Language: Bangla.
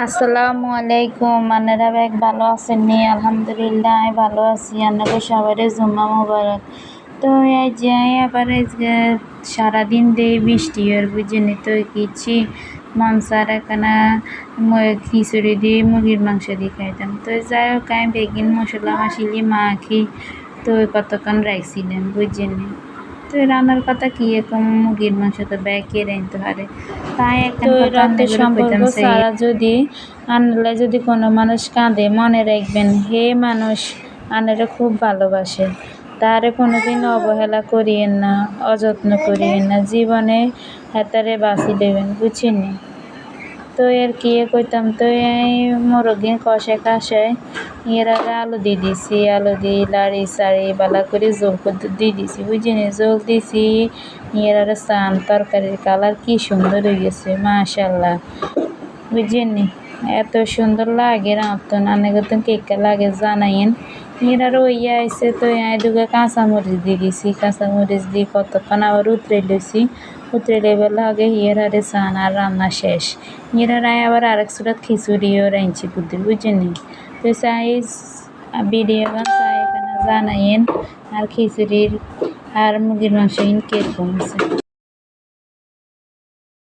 আসসালামু আলাইকুম। আপনারা বেশ ভালো আছেন নি? আলহামদুলিল্লাহ আমি ভালো আছি। আপনাদের সবারই জুম্মা মুবারক। তো এই যে আবার আজকে সারাদিন দিয়ে বৃষ্টি আর বুঝিনি তো কিছু মন চার এখানে খিচুড়ি দিয়ে মুরগির মাংস দিয়ে খাইতাম। তো যাই হোক আমি বেগিন মশলা মাখিয়ে মাখি তো কতক্ষণ রাখছিলাম বুঝিনি। তো রান্নার কথা কি এখন মুরগির মাংস তো ব্যাগে রাঁধতে পারে তাই এখন রাতে সম্পর্ক সারা যদি আনলে যদি কোনো মানুষ কাঁদে মনে রাখবেন হে মানুষ আনেরা খুব ভালোবাসে, তারে কোনোদিন অবহেলা করিয়েন না, অযত্ন করিয়েন না, জীবনে হেতারে বাঁচি দেবেন বুঝছেন। তো এর কি কইতাম তো এই মুরগি কষে কাশায় এর আগে আলু দিয়ে দিছি, আলু দিয়ে লাড়ি সাড়ি বালা করে জোল দিয়ে দিছি বুঝিনি। জোল দিছি এর আগে চান তরকারির কালার কি সুন্দর হয়ে গেছে মাশাল্লাহ বুঝিনি। এত সুন্দর লাগে রাঁধতো নানে গতন কেকা লাগে জানাইন। এর আরও ইয়ে আইসে তো দুগে কাঁচামরিচ দিয়ে দিছি, কাঁচামরিচ দিয়ে কতক্ষণ আবার উতরে লইছি, উতরে লেবার লাগে এর আরে চান আর রান্না শেষ। এর আবার আরেক সুরাত খিচুড়িও রাঁধছি বুদ্ধি বুঝিনি। তো চাই ভিডিও চাই এখানে জানাইন আর খিচুড়ির আর মুরগির মাংস কিরকম আছে।